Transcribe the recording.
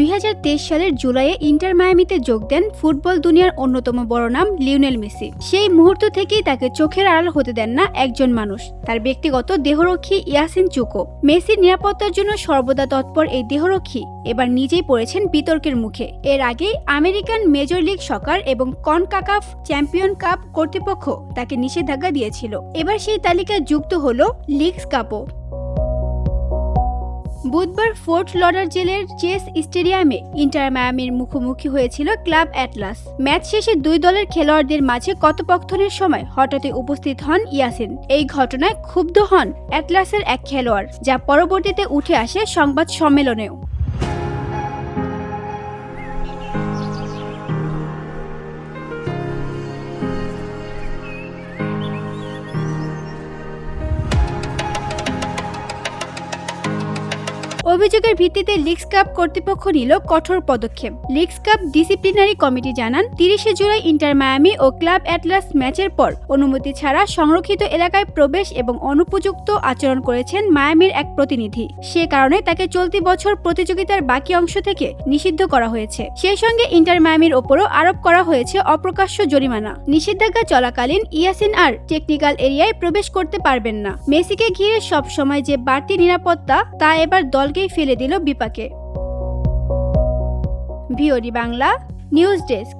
2023 সালের জুলাইয়ে ইন্টার মায়ামিতে যোগ দেন ফুটবল দুনিয়ার অন্যতম বড় নাম লিওনেল মেসি। সেই মুহূর্ত থেকেই তাকে চোখের আড়াল হতে দেন না একজন মানুষ, তার ব্যক্তিগত দেহরক্ষী ইয়াসিন চুকো। মেসির নিরাপত্তার জন্য সর্বদা তৎপর এই দেহরক্ষী এবার নিজেই পড়েছেন বিতর্কের মুখে। এর আগে আমেরিকান মেজর লিগ সকার এবং কনকাকাফ চ্যাম্পিয়ন কাপ কর্তৃপক্ষ তাকে নিষেধাজ্ঞা দিয়েছিল। এবার সেই তালিকায় যুক্ত হলো লিগস কাপও। বুধবার ফোর্ট লডারডেলের চেস স্টেডিয়ামে ইন্টার মায়ামির মুখোমুখি হয়েছিল ক্লাব অ্যাটলাস। ম্যাচ শেষে দুই দলের খেলোয়াড়দের মাঝে কথোপকথনের সময় হঠাৎই উপস্থিত হন ইয়াসিন। এই ঘটনায় ক্ষুব্ধ হন অ্যাটলাসের এক খেলোয়াড়, যা পরবর্তীতে উঠে আসে সংবাদ সম্মেলনেও। অভিযোগের ভিত্তিতে লিগস কাপ কর্তৃপক্ষ নিল কঠোর পদক্ষেপ। লিগস কাপ ডিসিপ্লিনারি কমিটি জানান, 30 জুলাই ইন্টার মায়ামি ও ক্লাব অ্যাটলাস ম্যাচের পর অনুমতি ছাড়া সংরক্ষিত এলাকায় প্রবেশ এবং অনুপযুক্ত আচরণ করেছেন মায়ামির এক প্রতিনিধি। সে কারণে তাকে চলতি বছর প্রতিযোগিতার বাকি অংশ থেকে নিষিদ্ধ করা হয়েছে। সেই সঙ্গে ইন্টার মায়ামির ওপরও আরোপ করা হয়েছে অপ্রকাশ্য জরিমানা। নিষেধাজ্ঞা চলাকালীন ইয়াসিন আর টেকনিক্যাল এরিয়ায় প্রবেশ করতে পারবেন না। মেসিকে ঘিরে সব সময় যে বাড়তি নিরাপত্তা, তা এবার দলকেই ফেলে দিল বিপাকে। VOD Bangla news desk.